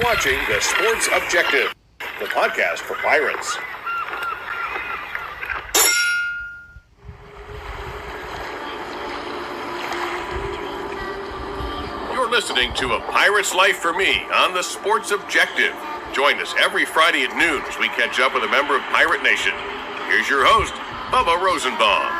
watching The Sports Objective, the podcast for Pirates. You're listening to A Pirate's Life for Me on The Sports Objective. Join us every Friday at noon as we catch up with a member of Pirate Nation. Here's your host, Bubba Rosenbaum.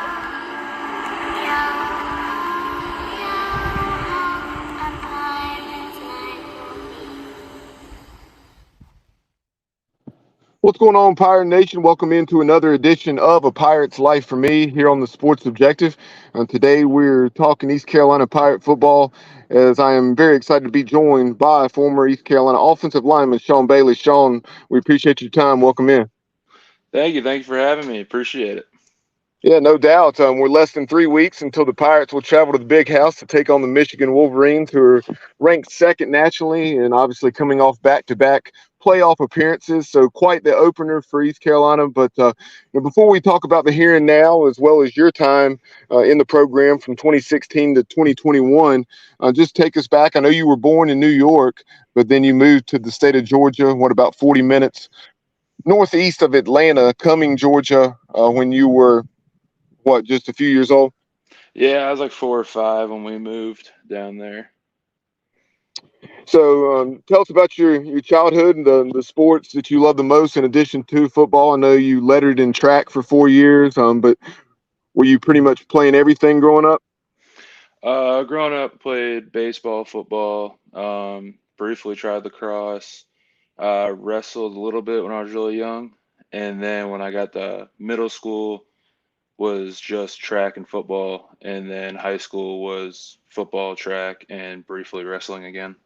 What's going on, Pirate Nation? Welcome into another edition of A Pirate's Life for Me here on the Sports Objective. Today we're talking East Carolina Pirate football, as I am very excited to be joined by former East Carolina offensive lineman Sean Bailey. Sean, we appreciate your time. Welcome in. Thank you. Thank you for having me. Appreciate it. Yeah, no doubt. We're less than 3 weeks until the Pirates will travel to the Big House to take on the Michigan Wolverines, who are ranked second nationally and obviously coming off back-to-back playoff appearances. So quite the opener for East Carolina. But before we talk about the here and now, as well as your time in the program from 2016 to 2021, just take us back. I know you were born in New York, but then you moved to the state of Georgia, about 40 minutes northeast of Atlanta, Cumming, Georgia, when you were just a few years old? Yeah, I was like 4 or 5 when we moved down there. So tell us about your childhood and the sports that you love the most in addition to football. I know you lettered in track for 4 years, but were you pretty much playing everything growing up? Growing up, played baseball, football, briefly tried lacrosse, wrestled a little bit when I was really young. And then when I got to middle school, was just track and football, and then high school was football, track, and briefly wrestling again.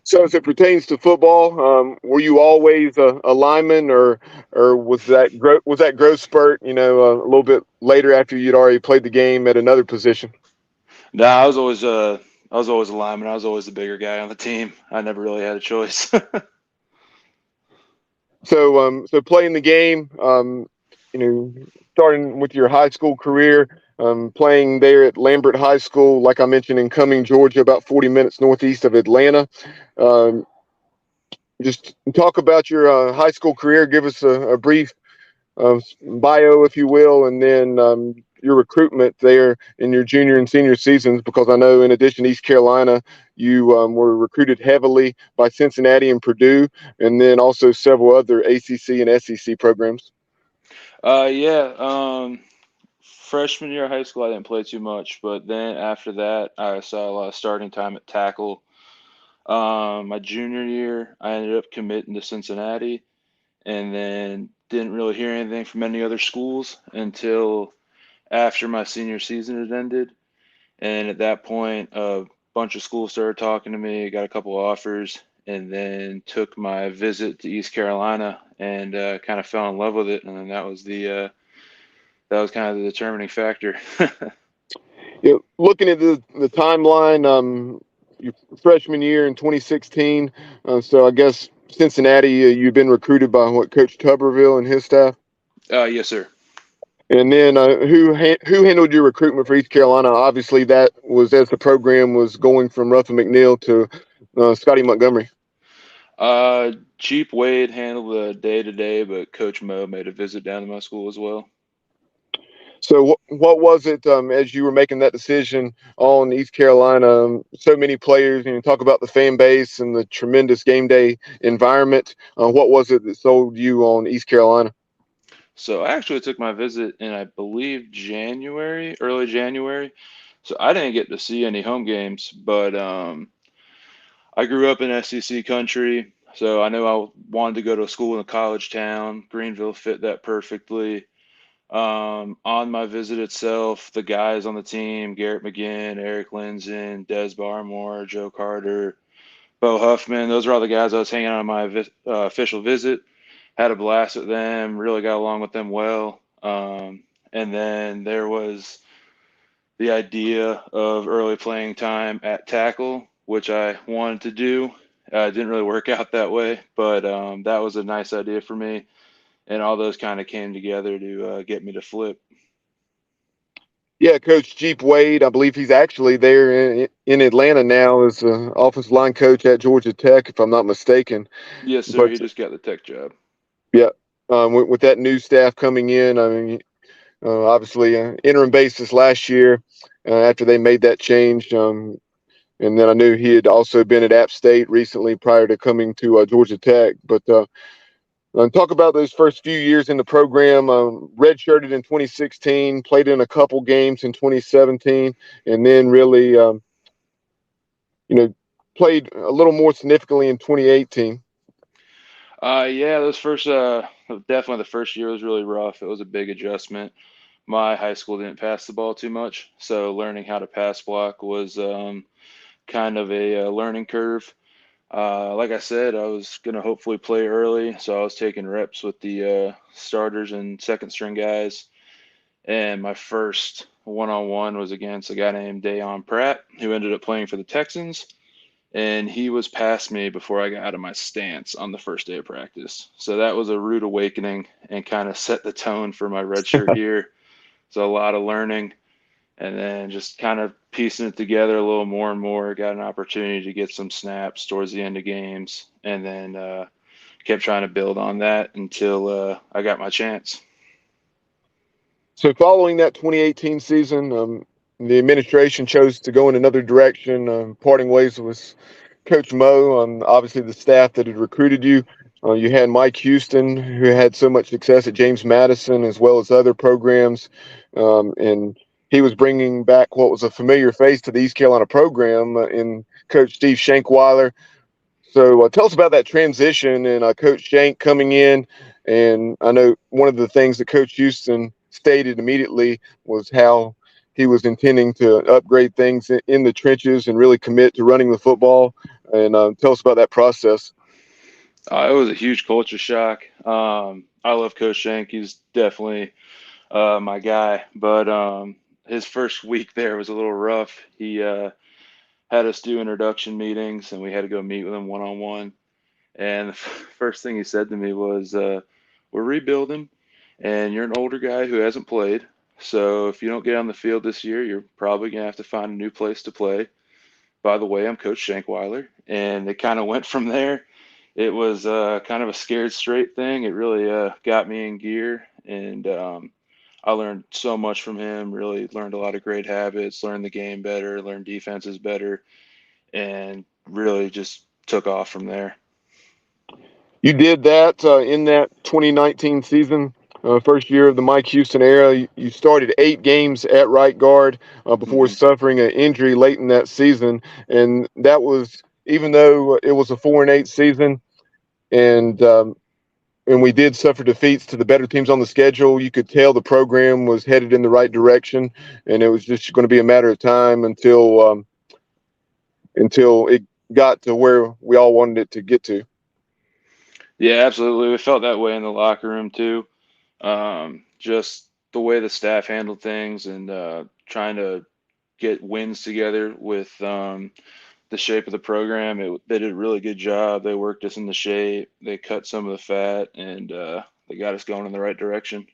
So as it pertains to football, were you always a lineman, or was that growth spurt, a little bit later after you'd already played the game at another position? No, I was always a lineman. I was always the bigger guy on the team. I never really had a choice. So playing the game, starting with your high school career, playing there at Lambert High School, like I mentioned, in Cumming, Georgia, about 40 minutes northeast of Atlanta. Just talk about your high school career. Give us a brief bio, if you will, and then your recruitment there in your junior and senior seasons, because I know in addition to East Carolina, you were recruited heavily by Cincinnati and Purdue, and then also several other ACC and SEC programs. Freshman year of high school, I didn't play too much, but then after that, I saw a lot of starting time at tackle. My junior year, I ended up committing to Cincinnati, and then didn't really hear anything from any other schools until after my senior season had ended. And at that point, a bunch of schools started talking to me, got a couple offers, and then took my visit to East Carolina and kind of fell in love with it. And then that was kind of the determining factor. Looking at the timeline, your freshman year in 2016, so I guess Cincinnati, you've been recruited by Coach Tuberville and his staff? Yes, sir. And then who handled your recruitment for East Carolina? Obviously, that was as the program was going from Ruffin McNeil to Scotty Montgomery. Jeep Wade handled the day-to-day, but Coach Mo made a visit down to my school as well. So what was it as you were making that decision on East Carolina? So many players, talk about the fan base and the tremendous game day environment. What was it that sold you on East Carolina? So I actually took my visit in, I believe, early January. So I didn't get to see any home games, but I grew up in SEC country, so I knew I wanted to go to a school in a college town. Greenville fit that perfectly. On my visit itself, the guys on the team, Garrett McGinn, Eric Linson, Des Barmore, Joe Carter, Bo Huffman, those are all the guys I was hanging out on my official visit. Had a blast with them, really got along with them well. And then there was the idea of early playing time at tackle, which I wanted to do. It didn't really work out that way, but that was a nice idea for me. And all those kind of came together to get me to flip. Yeah, Coach Jeep Wade, I believe he's actually there in Atlanta now as offensive line coach at Georgia Tech, if I'm not mistaken. Yes, sir. But He just got the tech job. yeah, with that new staff coming in, I mean, obviously interim basis last year after they made that change. And then I knew he had also been at App State recently prior to coming to Georgia Tech. But talk about those first few years in the program. Redshirted in 2016, played in a couple games in 2017, and then really, you know, played a little more significantly in 2018. Yeah, those first, definitely the first year was really rough. It was a big adjustment. My high school didn't pass the ball too much, so learning how to pass block was kind of a learning curve. Like I said, I was going to hopefully play early, so I was taking reps with the starters and second string guys. And my first one-on-one was against a guy named Dayon Pratt, who ended up playing for the Texans. And he was past me before I got out of my stance on the first day of practice. So that was a rude awakening and kind of set the tone for my redshirt year. So a lot of learning and then just kind of piecing it together a little more and more. Got an opportunity to get some snaps towards the end of games, and then kept trying to build on that until I got my chance. So following that 2018 season, the administration chose to go in another direction, parting ways with Coach Mo, obviously the staff that had recruited you. You had Mike Houston, who had so much success at James Madison, as well as other programs. And he was bringing back what was a familiar face to the East Carolina program in Coach Steve Shankweiler. So tell us about that transition and Coach Shank coming in. And I know one of the things that Coach Houston stated immediately was how he was intending to upgrade things in the trenches and really commit to running the football. And tell us about that process. It was a huge culture shock. I love Coach Shank. He's definitely my guy. But his first week there was a little rough. He had us do introduction meetings, and we had to go meet with him one-on-one. And the first thing he said to me was, we're rebuilding, and you're an older guy who hasn't played. So if you don't get on the field this year, you're probably going to have to find a new place to play. By the way, I'm Coach Shankweiler. And it kind of went from there. It was kind of a scared straight thing. It really got me in gear. And I learned so much from him, really learned a lot of great habits, learned the game better, learned defenses better, and really just took off from there. You did that in that 2019 season, first year of the Mike Houston era. You started 8 games at right guard before Mm-hmm. suffering an injury late in that season. And that was, even though it was a 4-8 season, and we did suffer defeats to the better teams on the schedule, you could tell the program was headed in the right direction, and it was just going to be a matter of time until it got to where we all wanted it to get to. Yeah, absolutely. We felt that way in the locker room too. Just the way the staff handled things and trying to get wins together with the shape of the program. They did a really good job. They worked us into shape. They cut some of the fat, and they got us going in the right direction.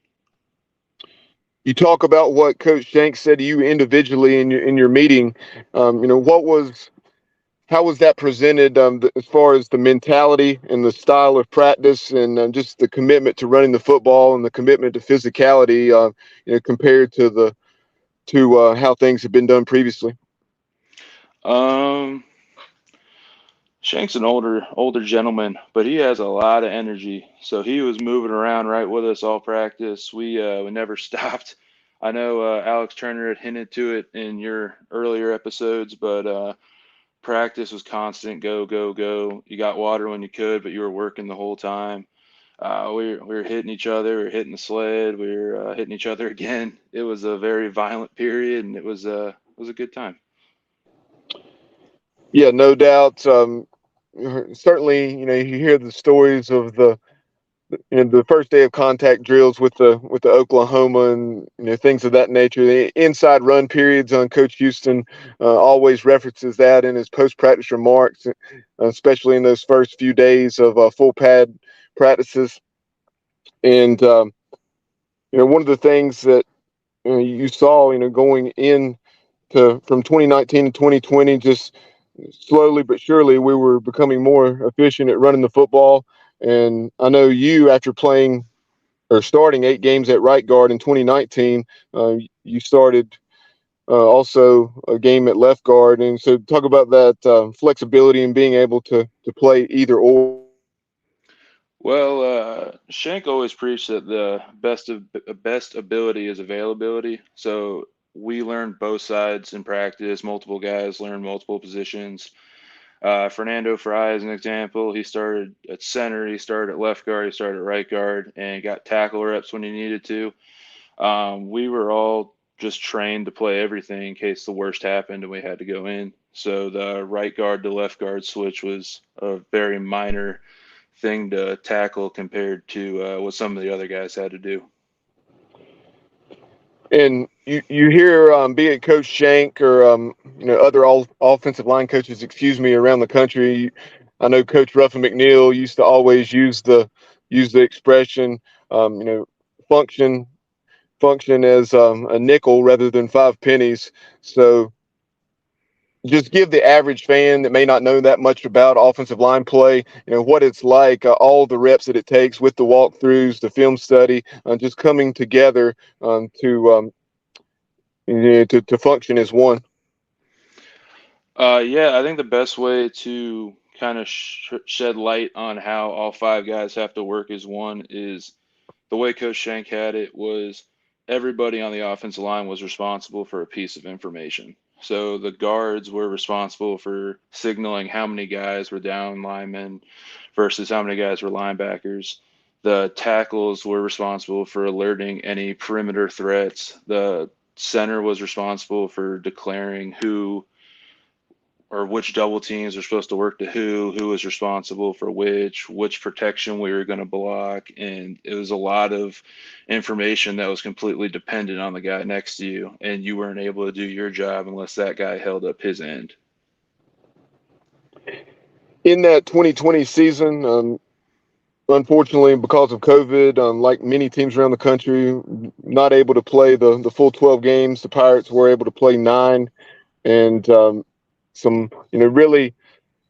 You talk about what Coach Shanks said to you individually in your meeting. How was that presented as far as the mentality and the style of practice and just the commitment to running the football and the commitment to physicality, compared to how things have been done previously? Um, Shank's an older gentleman, but he has a lot of energy. So he was moving around right with us all practice. We never stopped. I know Alex Turner had hinted to it in your earlier episodes, but practice was constant. Go, go, go. You got water when you could, but you were working the whole time. We were hitting each other. We were hitting the sled. We were hitting each other again. It was a very violent period, and it was a good time. Yeah, no doubt. Certainly, you hear the stories of the first day of contact drills with the Oklahoma and things of that nature. The inside run periods on Coach Houston always references that in his post practice remarks, especially in those first few days of full pad practices. And one of the things that you saw, going in from 2019 to 2020, just slowly but surely we were becoming more efficient at running the football. And I know you, after playing or starting 8 games at right guard in 2019, you started also a game at left guard. And so talk about that flexibility and being able to play either or. Well, Shank always preached that the best ability is availability. So we learned both sides in practice. Multiple guys learned multiple positions. Fernando Fry, as an example, he started at center, he started at left guard, he started at right guard, and got tackle reps when he needed to. We were all just trained to play everything in case the worst happened and we had to go in. So the right guard to left guard switch was a very minor thing to tackle compared to what some of the other guys had to do. And you hear, be it Coach Shank or other offensive line coaches, around the country. I know Coach Ruffin McNeil used to always use the expression, function as a nickel rather than 5 pennies. So just give the average fan that may not know that much about offensive line play, what it's like, all the reps that it takes with the walkthroughs, the film study, just coming together to function as one. Yeah, I think the best way to kind of shed light on how all 5 guys have to work as one is the way Coach Shank had it was everybody on the offensive line was responsible for a piece of information. So the guards were responsible for signaling how many guys were down linemen versus how many guys were linebackers. The tackles were responsible for alerting any perimeter threats. The center was responsible for declaring who or which double teams are supposed to work to who was responsible for which protection we were going to block. And it was a lot of information that was completely dependent on the guy next to you. And you weren't able to do your job unless that guy held up his end. In that 2020 season, unfortunately, because of COVID, like many teams around the country, not able to play the full 12 games. The Pirates were able to play 9, and some really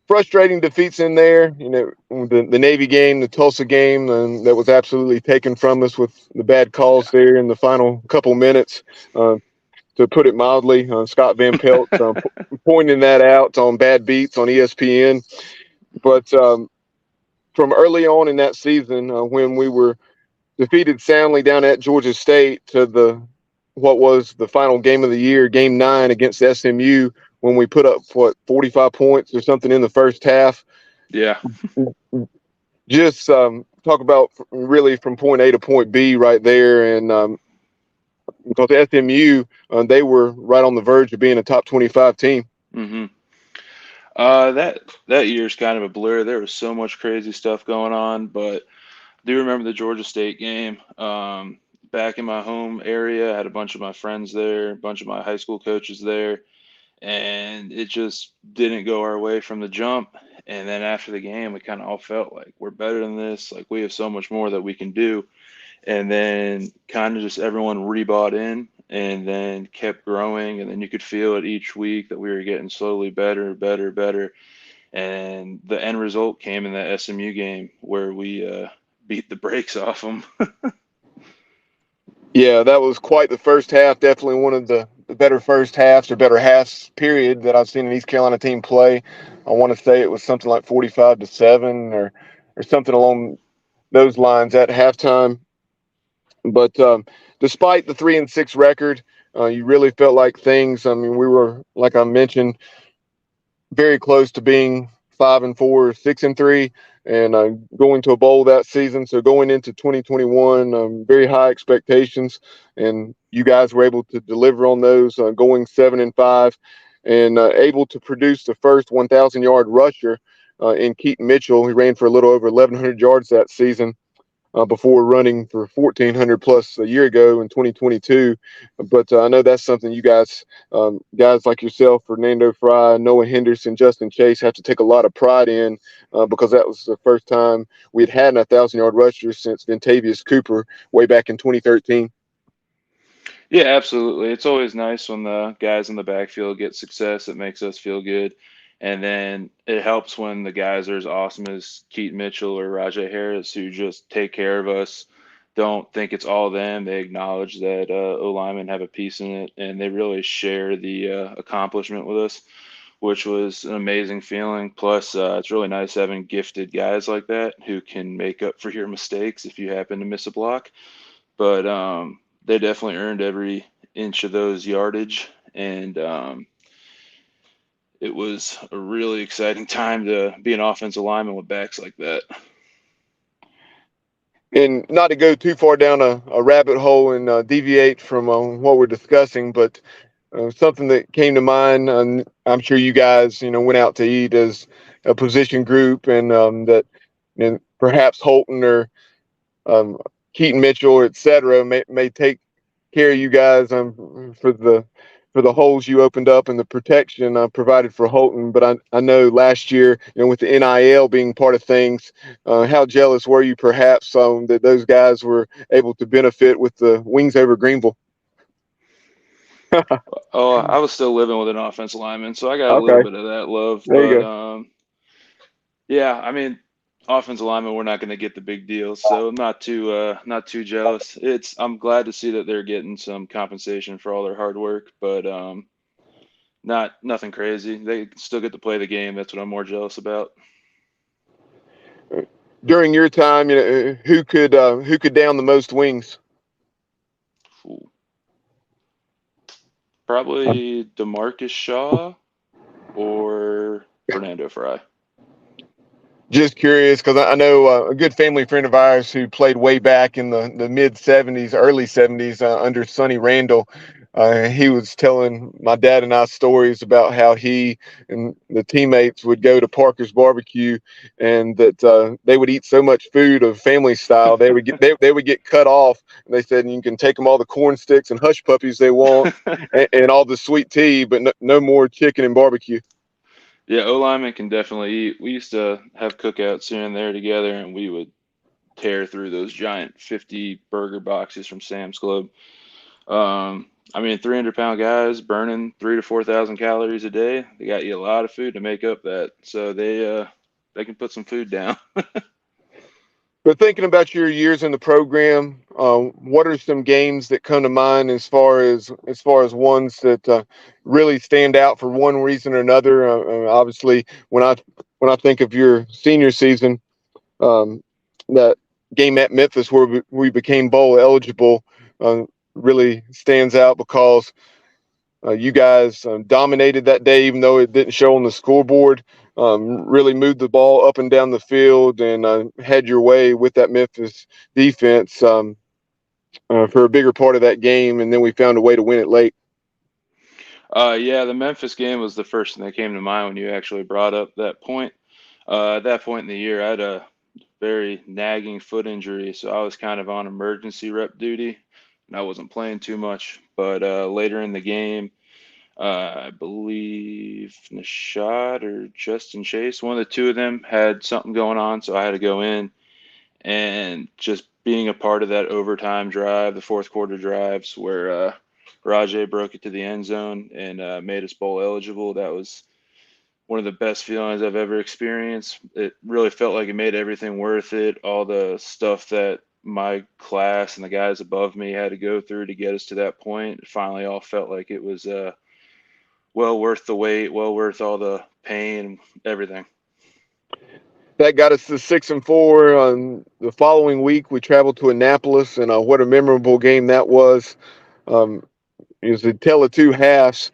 frustrating defeats in there. The Navy game, the Tulsa game, that was absolutely taken from us with the bad calls there in the final couple minutes. To put it mildly, Scott Van Pelt pointing that out on Bad Beats on ESPN. But from early on in that season, when we were defeated soundly down at Georgia State to what was the final game of the year, Game 9 against SMU, when we put up 45 points or something in the first half. Yeah. Just talk about really from point A to point B right there, and because SMU, they were right on the verge of being a top 25 team. Mm-hmm. That year's kind of a blur. There was so much crazy stuff going on, but I do remember the Georgia State game. Back in my home area, I had a bunch of my friends there, a bunch of my high school coaches there, and it just didn't go our way from the jump. And then after the game, we kind of all felt like we're better than this. Like we have so much more that we can do. And then kind of just everyone rebought in and then kept growing. And then you could feel it each week that we were getting slowly better. And the end result came in that SMU game where we beat the brakes off them. Yeah, that was quite the first half. Definitely one of the better first halves or better halves period that I've seen an East Carolina team play. I want to say it was something like 45-7 or something along those lines at halftime. But despite the 3-6 record, you really felt like things. I mean, we were, like I mentioned, very close to being 5-4, 6-3, and going to a bowl that season. So going into 2021, very high expectations, and you guys were able to deliver on those, going 7-5, and able to produce the first 1,000-yard rusher in Keaton Mitchell. He ran for a little over 1,100 yards that season. Before running for 1,400 plus a year ago in 2022. But I know that's something you guys like yourself, Fernando Fry, Noah Henderson, Justin Chase, have to take a lot of pride in, because that was the first time we'd had a 1,000-yard rusher since Ventavious Cooper way back in 2013. Yeah, absolutely. It's always nice when the guys in the backfield get success. It makes us feel good. And then it helps when the guys are as awesome as Keaton Mitchell or Rajay Harris, who just take care of us, don't think it's all them. They acknowledge that O-linemen have a piece in it, and they really share the accomplishment with us, which was an amazing feeling. Plus, it's really nice having gifted guys like that who can make up for your mistakes if you happen to miss a block. But they definitely earned every inch of those yardage, and it was a really exciting time to be an offensive lineman with backs like that. And not to go too far down a rabbit hole and deviate from what we're discussing, but something that came to mind, I'm sure you guys, went out to eat as a position group, and that and perhaps Holton or um, Keaton Mitchell, et cetera, may take care of you guys for the holes you opened up and the protection provided for Holton. But I know last year, with the NIL being part of things, how jealous were you perhaps that those guys were able to benefit with the wings over Greenville? Oh, I was still living with an offensive lineman, so I got a little Okay, bit of that love. there you But go. yeah, I mean, offensive lineman, we're not going to get the big deals, so I'm not too jealous. I'm glad to see that they're getting some compensation for all their hard work, but nothing crazy. They still get to play the game. That's what I'm more jealous about. During your time, who could down the most wings? Ooh. Probably DeMarcus Shaw or Fernando Fry. Just curious, because I know a good family friend of ours who played way back in the mid '70s, early '70s under Sonny Randall. He was telling my dad and I stories about how he and the teammates would go to Parker's Barbecue, and that they would eat so much food of family style they would get cut off. And they said you can take them all the corn sticks and hush puppies they want, and all the sweet tea, but no more chicken and barbecue. Yeah, O lineman can definitely eat. We used to have cookouts here and there together, and we would tear through those giant 50 burger boxes from Sam's Club. I mean, 300-pound guys burning 3 to 4,000 calories a day. They got you a lot of food to make up that, so they can put some food down. But thinking about your years in the program, what are some games that come to mind as far as ones that really stand out for one reason or another? Obviously, when I think of your senior season, um, that game at Memphis where we became bowl eligible uh, really stands out because you guys dominated that day, even though it didn't show on the scoreboard. Really moved the ball up and down the field and had your way with that Memphis defense for a bigger part of that game, and then we found a way to win it late. Yeah, the Memphis game was the first thing that came to mind when you actually brought up that point. At that point in the year, I had a very nagging foot injury, so I was kind of on emergency rep duty, and I wasn't playing too much. But later in the game, I believe Nishad or Justin Chase, one of the two of them had something going on, so I had to go in. And just being a part of that overtime drive, the fourth quarter drives where Rajay broke it to the end zone and made us bowl eligible, that was one of the best feelings I've ever experienced. It really felt like it made everything worth it. All the stuff that my class and the guys above me had to go through to get us to that point, it finally all felt like it was well worth the wait, well worth all the pain, everything. That got us to 6-4. The following week, we traveled to Annapolis, and what a memorable game that was. Um, it was a tale of two halves,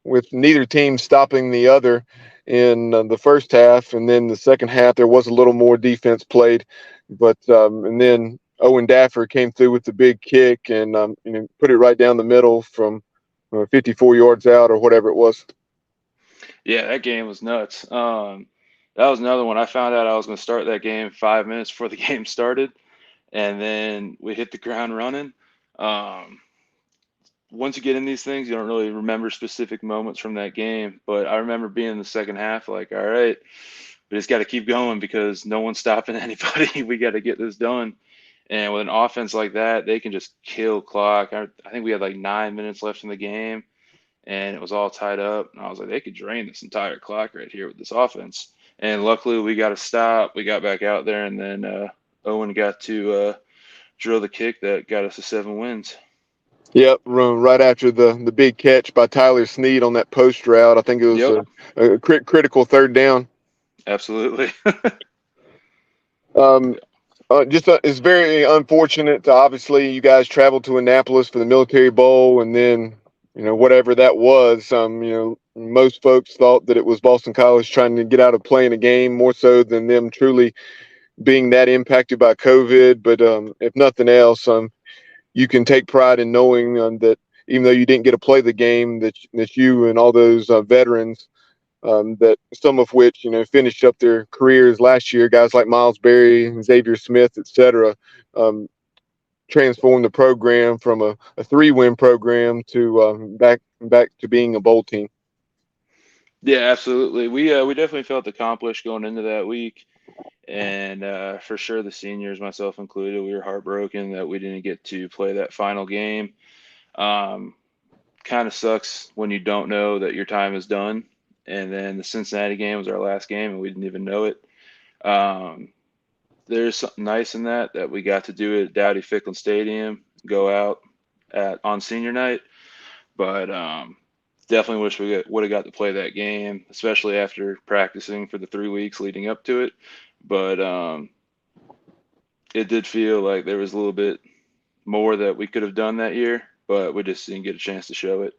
with neither team stopping the other in the first half, and then the second half there was a little more defense played, but and then Owen Daffer came through with the big kick and put it right down the middle from 54 yards out or whatever it was. Yeah, that game was nuts. That was another one. I found out I was going to start that game 5 minutes before the game started, and then we hit the ground running. Um, Once you get in these things, you don't really remember specific moments from that game. But I remember being in the second half, like, all right, we just got to keep going because no one's stopping anybody. We got to get this done. And with an offense like that, they can just kill clock. I think we had like 9 minutes left in the game, and it was all tied up. And I was like, they could drain this entire clock right here with this offense. And luckily, we got a stop. We got back out there, and then Owen got to drill the kick that got us to 7 wins. Yep, right after the big catch by Tyler Snead on that post route. I think it was a critical third down. Absolutely. It's very unfortunate. Obviously, you guys traveled to Annapolis for the Military Bowl, and then whatever that was. Most folks thought that it was Boston College trying to get out of playing a game more so than them truly being that impacted by COVID. But if nothing else, you can take pride in knowing that even though you didn't get to play the game, that you and all those veterans, that some of which finished up their careers last year, guys like Miles Berry, Xavier Smith, etc., transformed the program from a 3-win program to back to being a bowl team. Yeah, absolutely. We definitely felt accomplished going into that week. And for sure, the seniors, myself included, we were heartbroken that we didn't get to play that final game. Kind of sucks when you don't know that your time is done. And then the Cincinnati game was our last game, and we didn't even know it. There's something nice in that we got to do it at Dowdy Ficklin Stadium, go out on senior night. But definitely wish we would have got to play that game, especially after practicing for the 3 weeks leading up to it. But it did feel like there was a little bit more that we could have done that year, but we just didn't get a chance to show it.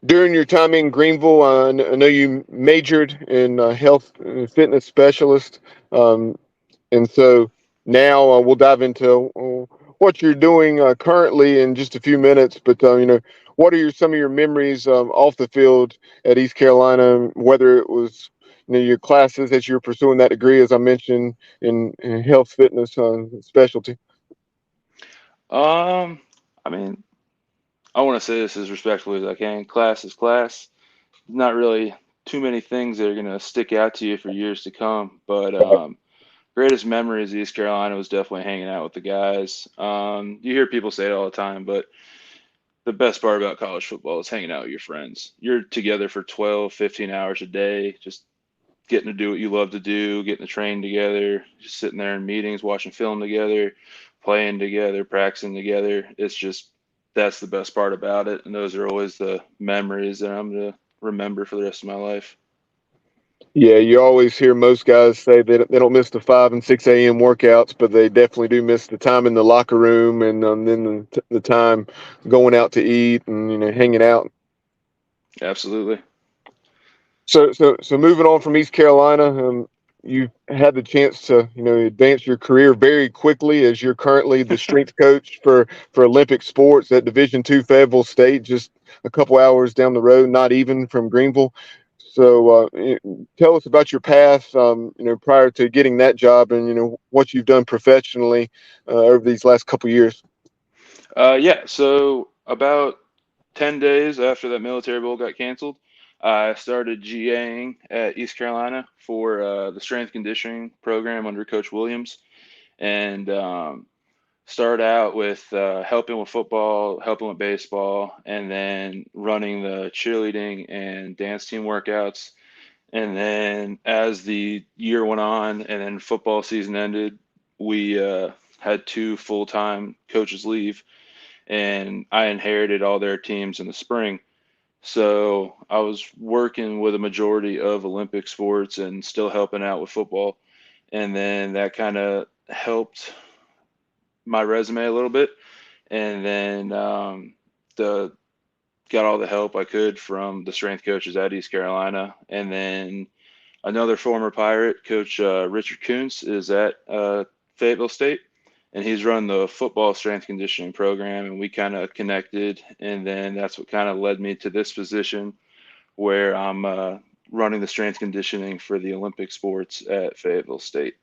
During your time in Greenville, I know you majored in health and fitness specialist, and so now we'll dive into what you're doing currently in just a few minutes. But what are some of your memories off the field at East Carolina? Whether it was your classes as you're pursuing that degree, as I mentioned, in health fitness specialty. I mean, I want to say this as respectfully as I can. Class is class. Not really too many things that are going to stick out to you for years to come. But greatest memories of East Carolina was definitely hanging out with the guys. You hear people say it all the time, but the best part about college football is hanging out with your friends. You're together for 12, 15 hours a day, just getting to do what you love to do, getting to train together, just sitting there in meetings, watching film together, playing together, practicing together. That's the best part about it. And those are always the memories that I'm going to remember for the rest of my life. Yeah, you always hear most guys say they don't miss the 5 and 6 a.m. workouts, but they definitely do miss the time in the locker room and then the time going out to eat and hanging out. Absolutely. So moving on from East Carolina, you've had the chance to advance your career very quickly as you're currently the strength coach for Olympic sports at Division II Fayetteville State, just a couple hours down the road, not even from Greenville. So tell us about your path, prior to getting that job and, what you've done professionally over these last couple of years. So about 10 days after that Military Bowl got canceled, I started GAing at East Carolina for the strength conditioning program under Coach Williams, and started out with helping with football, helping with baseball, and then running the cheerleading and dance team workouts. And then as the year went on and then football season ended, we had 2 full-time coaches leave, and I inherited all their teams in the spring. So I was working with a majority of Olympic sports and still helping out with football. And then that kind of helped my resume a little bit. And then got all the help I could from the strength coaches at East Carolina. And then another former Pirate, Coach Richard Kuntz, is at Fayetteville State. And he's run the football strength conditioning program, and we kind of connected. And then that's what kind of led me to this position where I'm running the strength conditioning for the Olympic sports at Fayetteville State.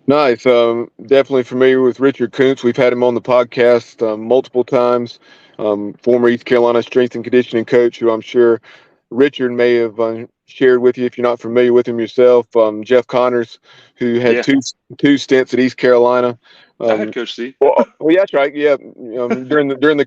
Nice. Definitely familiar with Richard Kuntz. We've had him on the podcast multiple times. Former East Carolina strength and conditioning coach, who I'm sure Richard may have shared with you if you're not familiar with him yourself. Jeff Connors, who had Yeah, two stints at East Carolina. I had Um, Coach C. well, yeah, that's right. Yeah, during the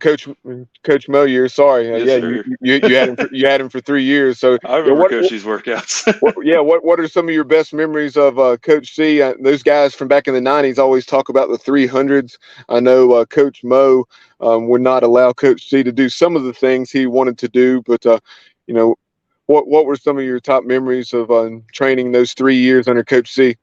Coach Mo years. Sorry, Yes, yeah, sir. you had him for 3 years. So I yeah, remember Coach C's workouts. what are some of your best memories of Coach C? Those guys from back in the '90s always talk about the 300s. I know Coach Mo would not allow Coach C to do some of the things he wanted to do, but you know, what were some of your top memories of training those 3 years under Coach C?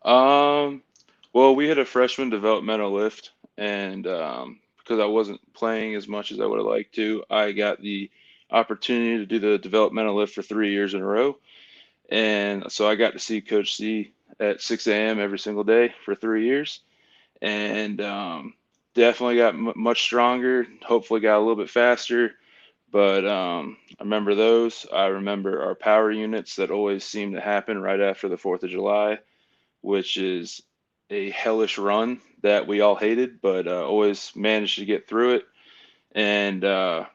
Um, well, we had a freshman developmental lift, and because I wasn't playing as much as I would have liked to, I got the opportunity to do the developmental lift for 3 years in a row. And so I got to see Coach C at 6 a.m. every single day for 3 years, and definitely got much stronger. Hopefully, got a little bit faster. But I remember those. I remember our power units that always seemed to happen right after the 4th of July, which is a hellish run that we all hated, but always managed to get through it. And I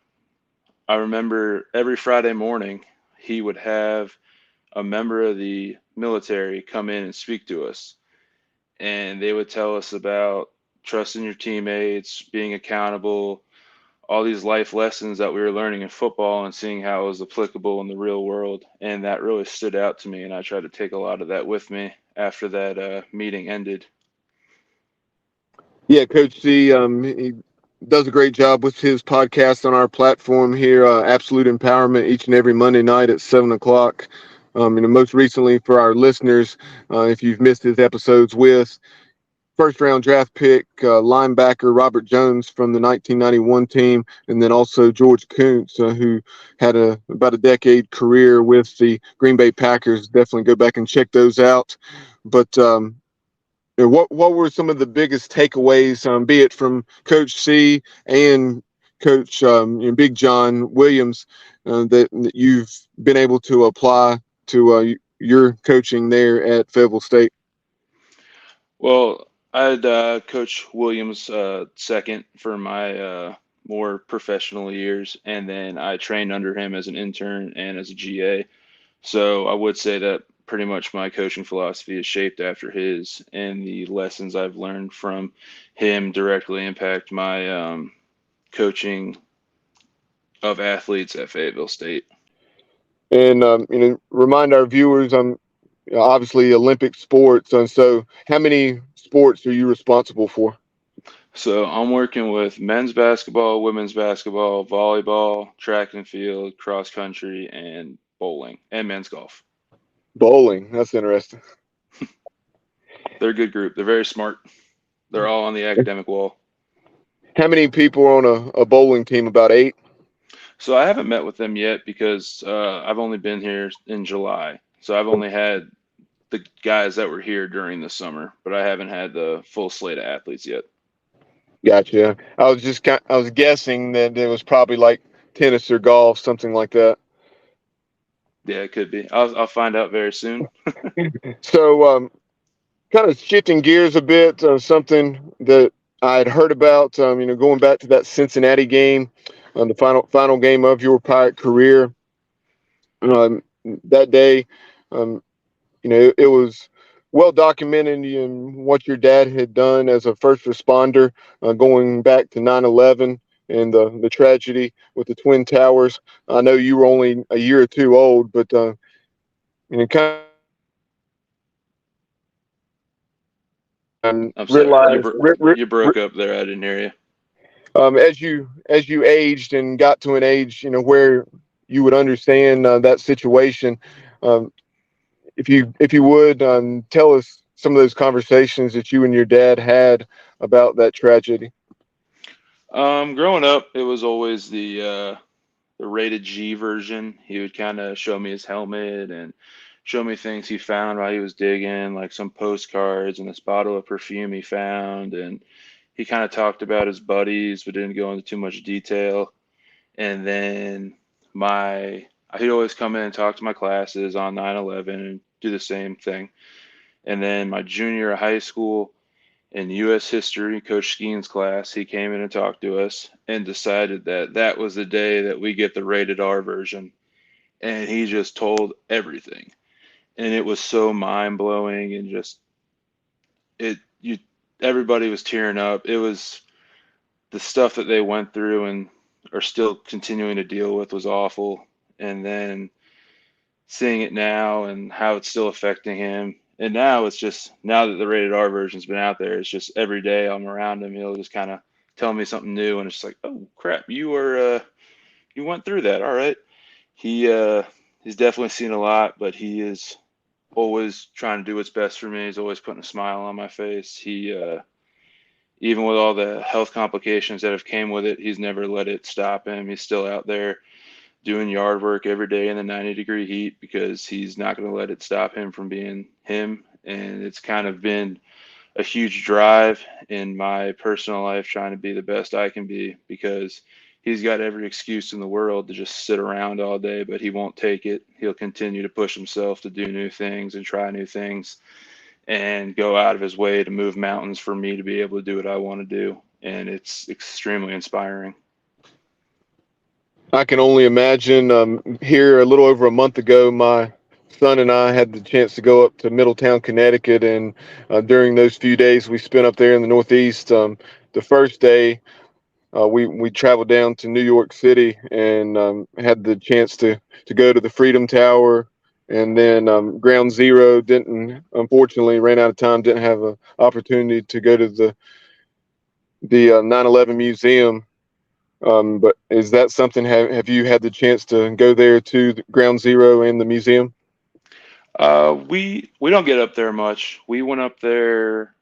remember every Friday morning, he would have a member of the military come in and speak to us. And they would tell us about trusting your teammates, being accountable, all these life lessons that we were learning in football and seeing how it was applicable in the real world. And that really stood out to me. And I tried to take a lot of that with me after that meeting ended. Yeah, Coach C, he does a great job with his podcast on our platform here, Absolute Empowerment, each and every Monday night at 7 o'clock. Most recently for our listeners, if you've missed his episodes with first round draft pick linebacker Robert Jones from the 1991 team, and then also George Kuntz, who had about a decade career with the Green Bay Packers. Definitely go back and check those out. But what were some of the biggest takeaways, be it from Coach C and Coach Big John Williams, that you've been able to apply to your coaching there at Fayetteville State? Well, I had Coach Williams second for my more professional years, and then I trained under him as an intern and as a GA. So I would say that pretty much my coaching philosophy is shaped after his, and the lessons I've learned from him directly impact my coaching of athletes at Fayetteville State. And remind our viewers, obviously Olympic sports, and so how many sports are you responsible for? So I'm working with men's basketball, women's basketball, volleyball, track and field, cross country, and bowling, and men's golf. Bowling. That's interesting. They're a good group. They're very smart. They're all on the academic wall. How many people are on a bowling team? About 8. So I haven't met with them yet because I've only been here in July. So I've only had the guys that were here during the summer, but I haven't had the full slate of athletes yet. Gotcha. I was guessing that it was probably like tennis or golf, something like that. Yeah, it could be. I'll find out very soon. So, kind of shifting gears a bit, something that I had heard about, going back to that Cincinnati game, the final game of your Pirate career. That day, um, it was well documented in what your dad had done as a first responder, going back to 9/11 and the tragedy with the Twin Towers. I know you were only a year or two old, but kind of I'm sorry. realized You broke up there. I didn't hear you. as you aged and got to an age, where you would understand that situation. Um, if you would tell us some of those conversations that you and your dad had about that tragedy. Growing up, it was always the rated G version. He would kind of show me his helmet and show me things he found while he was digging, like some postcards and this bottle of perfume he found. And he kind of talked about his buddies, but didn't go into too much detail. And then he'd always come in and talk to my classes on 9/11 and do the same thing. And then my junior year of high school, in U.S. history, Coach Skeen's class, he came in and talked to us and decided that that was the day that we get the rated R version. and he just told everything. And it was so mind-blowing, and just everybody was tearing up. It was the stuff that they went through and are still continuing to deal with was awful. And then seeing it now and how it's still affecting him. And now it's just, now that the rated R version's been out there, it's just every day I'm around him, he'll just kind of tell me something new, and it's like, oh crap, you went through that. All right. He's definitely seen a lot, but he is always trying to do what's best for me. He's always putting a smile on my face. He even with all the health complications that have came with it, he's never let it stop him. He's still out there doing yard work every day in the 90-degree heat, because he's not going to let it stop him from being him. And it's kind of been a huge drive in my personal life, trying to be the best I can be, because he's got every excuse in the world to just sit around all day, but he won't take it. He'll continue to push himself to do new things and try new things and go out of his way to move mountains for me to be able to do what I want to do. And it's extremely inspiring. I can only imagine. Here a little over a month ago, my son and I had the chance to go up to Middletown, Connecticut, and during those few days we spent up there in the Northeast, the first day we traveled down to New York City and had the chance to go to the Freedom Tower, and then Ground Zero. Unfortunately, ran out of time, didn't have an opportunity to go to the 9/11 museum. But is that something, have you had the chance to go there to the Ground Zero and the museum? We don't get up there much. We went up there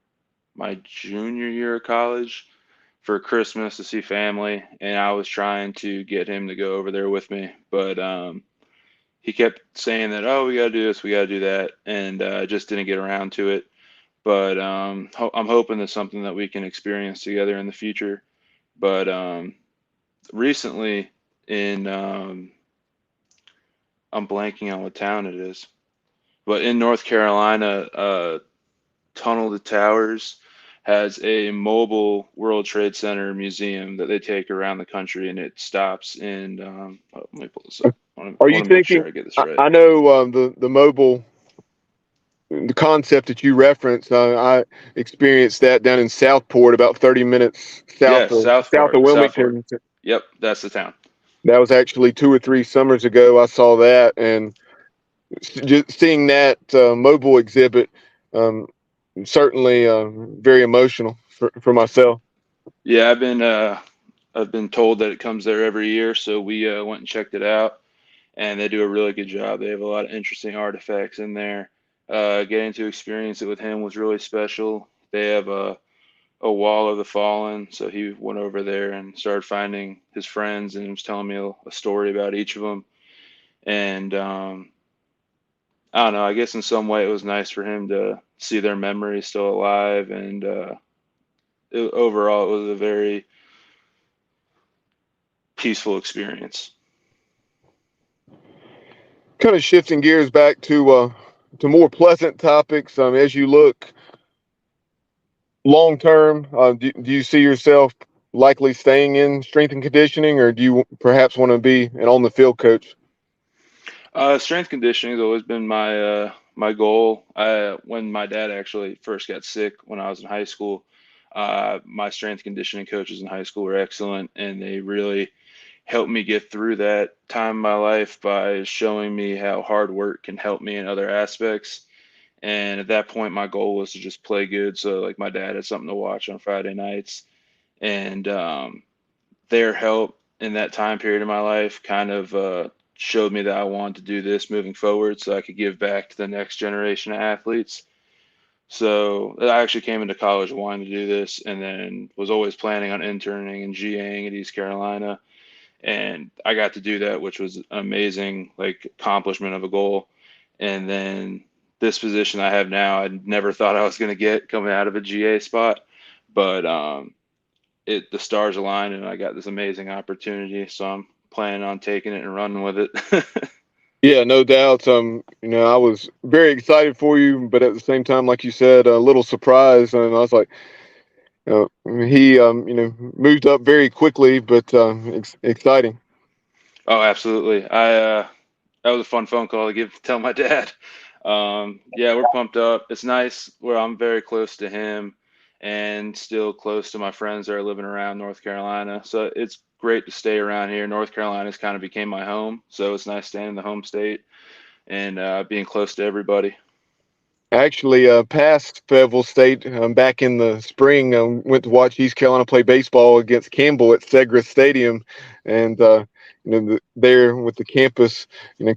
my junior year of college for Christmas to see family, and I was trying to get him to go over there with me, but he kept saying that, oh, we got to do this, we got to do that, and I just didn't get around to it. But I'm hoping that's something that we can experience together in the future. But recently I'm blanking on what town it is, but in North Carolina, Tunnel to Towers has a mobile World Trade Center museum that they take around the country, and it stops in. Let me pull this up. Are you thinking? Sure I get this right. I know the mobile, the concept that you referenced. I experienced that down in Southport, about 30 minutes south of Wilmington. Southport. Yep, that's the town. That was actually 2 or 3 summers ago. I saw that, and just seeing that mobile exhibit, certainly very emotional for myself. Yeah, I've been told that it comes there every year, so we went and checked it out, and they do a really good job. They have a lot of interesting artifacts in there. Getting to experience it with him was really special. They have a wall of the fallen, so he went over there and started finding his friends, and he was telling me a story about each of them. And I don't know, I guess in some way it was nice for him to see their memories still alive, and overall it was a very peaceful experience. Kind of shifting gears back to more pleasant topics. As you look long term, do you see yourself likely staying in strength and conditioning, or do you perhaps want to be an on the field coach? Strength conditioning has always been my goal. When my dad actually first got sick when I was in high school, my strength conditioning coaches in high school were excellent, and they really helped me get through that time in my life by showing me how hard work can help me in other aspects. And at that point, my goal was to just play good, so like my dad had something to watch on Friday nights. And their help in that time period of my life kind of showed me that I wanted to do this moving forward, so I could give back to the next generation of athletes. So I actually came into college wanting to do this, and then was always planning on interning and GAing at East Carolina. And I got to do that, which was an amazing accomplishment of a goal. And then this position I have now, I never thought I was going to get coming out of a GA spot, but the stars aligned, and I got this amazing opportunity. So I'm planning on taking it and running with it. Yeah, no doubt. I was very excited for you, but at the same time, like you said, a little surprised. And I was like, he, moved up very quickly, but exciting. Oh, absolutely. that was a fun phone call to tell my dad. Yeah, we're pumped up. It's nice where I'm very close to him and still close to my friends that are living around North Carolina. So it's great to stay around here. North Carolina's kind of became my home, so it's nice staying in the home state and being close to everybody. Actually, past Fayetteville State back in the spring, went to watch East Carolina play baseball against Campbell at Segra Stadium, and there with the campus,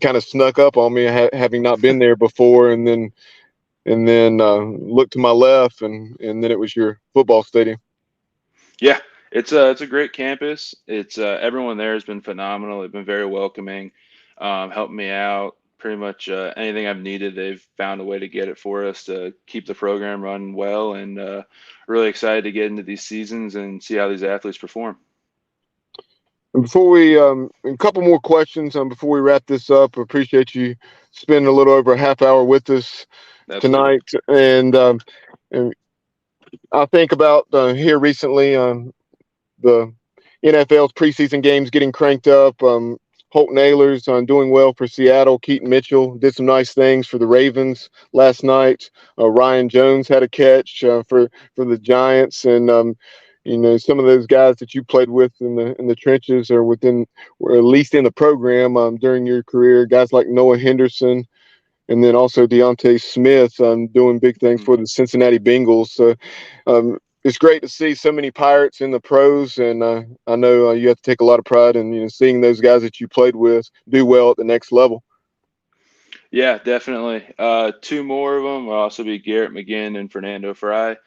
kind of snuck up on me, having not been there before, and then looked to my left, and then it was your football stadium. Yeah, it's a great campus. It's everyone there has been phenomenal. They've been very welcoming, helped me out. Pretty much anything I've needed, they've found a way to get it for us to keep the program running well, and really excited to get into these seasons and see how these athletes perform. And before we, a couple more questions before we wrap this up. I appreciate you spending a little over a half hour with us Absolutely. tonight. And I think about here recently, the NFL's preseason games getting cranked up. Holt Nailers doing well for Seattle. Keaton Mitchell did some nice things for the Ravens last night. Ryan Jones had a catch for the Giants, and some of those guys that you played with in the trenches or at least in the program during your career. Guys like Noah Henderson, and then also Deontay Smith doing big things for the Cincinnati Bengals. So it's great to see so many Pirates in the pros, and I know you have to take a lot of pride in seeing those guys that you played with do well at the next level. Yeah, definitely. Two more of them will also be Garrett McGinn and Fernando Fry.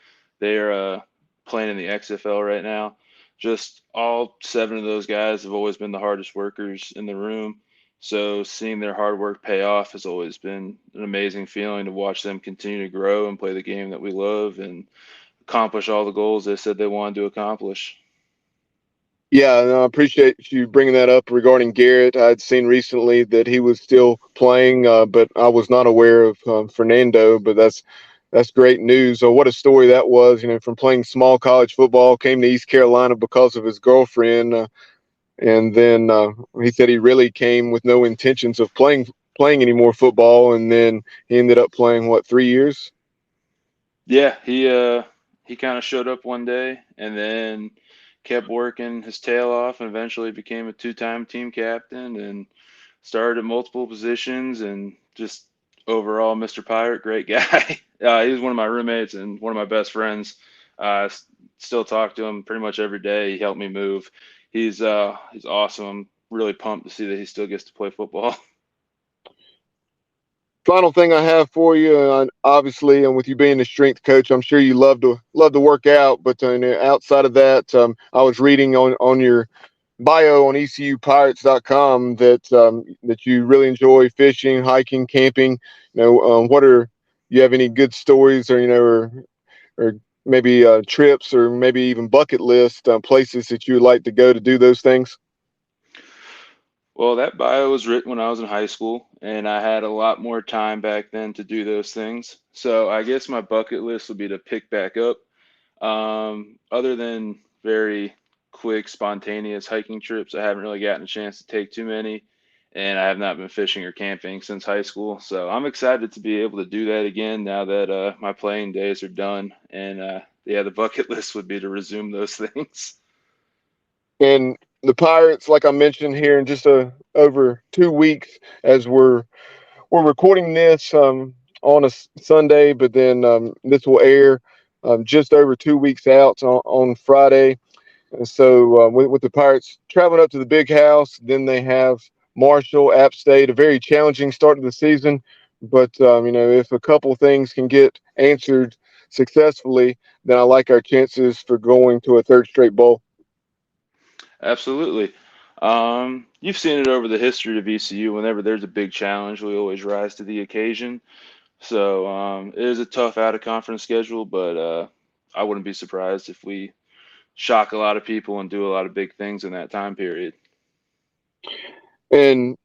They are playing in the XFL right now. Just all 7 of those guys have always been the hardest workers in the room. So seeing their hard work pay off has always been an amazing feeling to watch them continue to grow and play the game that we love and accomplish all the goals they said they wanted to accomplish. Yeah, no, I appreciate you bringing that up regarding Garrett. I'd seen recently that he was still playing, but I was not aware of Fernando. But that's great news. What a story that was! From playing small college football, came to East Carolina because of his girlfriend, and then he said he really came with no intentions of playing any more football, and then he ended up playing 3 years. Yeah, he kind of showed up one day and then kept working his tail off and eventually became a 2-time team captain and started at multiple positions and just overall Mr. Pirate, great guy. He was one of my roommates and one of my best friends. Still talk to him pretty much every day. He helped me move. He's awesome. I'm really pumped to see that he still gets to play football. Final thing I have for you, obviously, and with you being a strength coach, I'm sure you love to work out. But outside of that, I was reading on your bio on ECUPirates.com that you really enjoy fishing, hiking, camping. You have any good stories or maybe trips or maybe even bucket list places that you would like to go to do those things? Well, that bio was written when I was in high school, and I had a lot more time back then to do those things. So I guess my bucket list would be to pick back up. Other than very quick, spontaneous hiking trips, I haven't really gotten a chance to take too many, and I have not been fishing or camping since high school. So I'm excited to be able to do that again now that my playing days are done. And yeah, the bucket list would be to resume those things. And the Pirates, like I mentioned here, in just over 2 weeks, as we're recording this on a Sunday, but then this will air just over 2 weeks out on Friday. And so with the Pirates traveling up to the Big House, then they have Marshall, App State, a very challenging start to the season. But if a couple things can get answered successfully, then I like our chances for going to a third straight bowl. Absolutely. You've seen it over the history of ECU. Whenever there's a big challenge, we always rise to the occasion. So it is a tough out-of-conference schedule, but I wouldn't be surprised if we shock a lot of people and do a lot of big things in that time period. And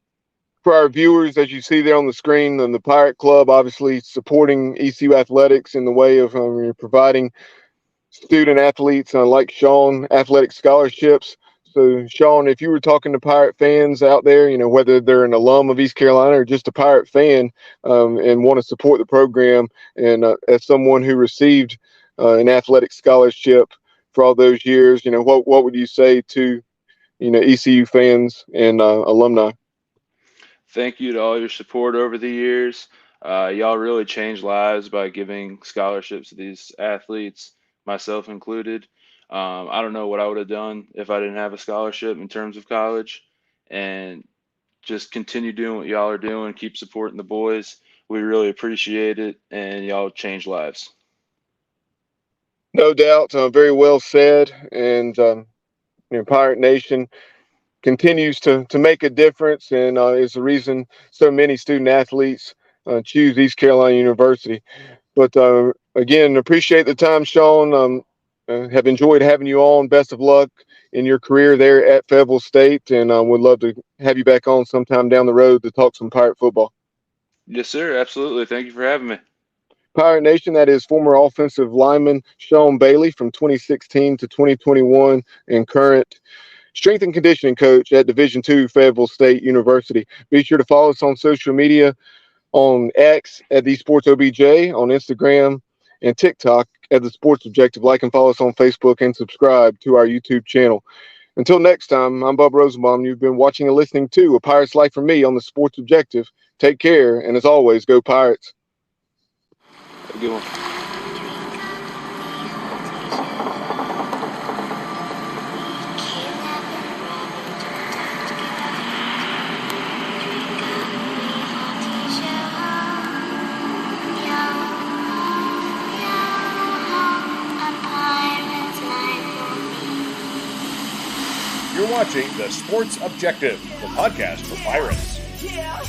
for our viewers, as you see there on the screen, the Pirate Club obviously supporting ECU athletics in the way of providing student athletes like Sean athletic scholarships. So, Sean, if you were talking to Pirate fans out there, whether they're an alum of East Carolina or just a Pirate fan, and want to support the program, and as someone who received an athletic scholarship for all those years, what would you say to, ECU fans and alumni? Thank you to all your support over the years. Y'all really changed lives by giving scholarships to these athletes, myself included. I don't know what I would have done if I didn't have a scholarship in terms of college. And just continue doing what y'all are doing. Keep supporting the boys. We really appreciate it, and y'all change lives. No doubt. Very well said. And, Pirate Nation continues to make a difference, and is the reason so many student athletes choose East Carolina University. But again, appreciate the time, Sean. Have enjoyed having you on. Best of luck in your career there at Fayetteville State, and would love to have you back on sometime down the road to talk some Pirate football. Yes, sir. Absolutely. Thank you for having me. Pirate Nation, that is former offensive lineman Sean Bailey from 2016 to 2021 and current strength and conditioning coach at Division II Fayetteville State University. Be sure to follow us on social media, on X at the Sports OBJ, on Instagram and TikTok at the Sports Objective. Like and follow us on Facebook and subscribe to our YouTube channel. Until next time, I'm Bubba Rosenbaum. You've been watching and listening to A Pirate's Life for Me on the Sports Objective. Take care, and as always, go Pirates. Have a good one. You're watching The Sports Objective, the podcast for Pirates. Yeah,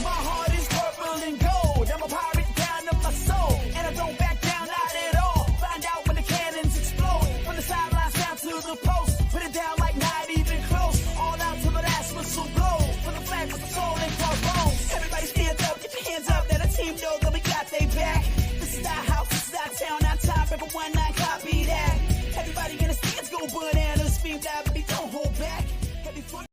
my heart is purple and gold. I'm a pirate down to my soul, and I don't back down, not at all. Find out when the cannons explode, from the sidelines down to the post. Put it down like not even close, all out to the last whistle blow. For the flag with the soul and for bones. Everybody stand up, get your hands up, let the team know that we got they back.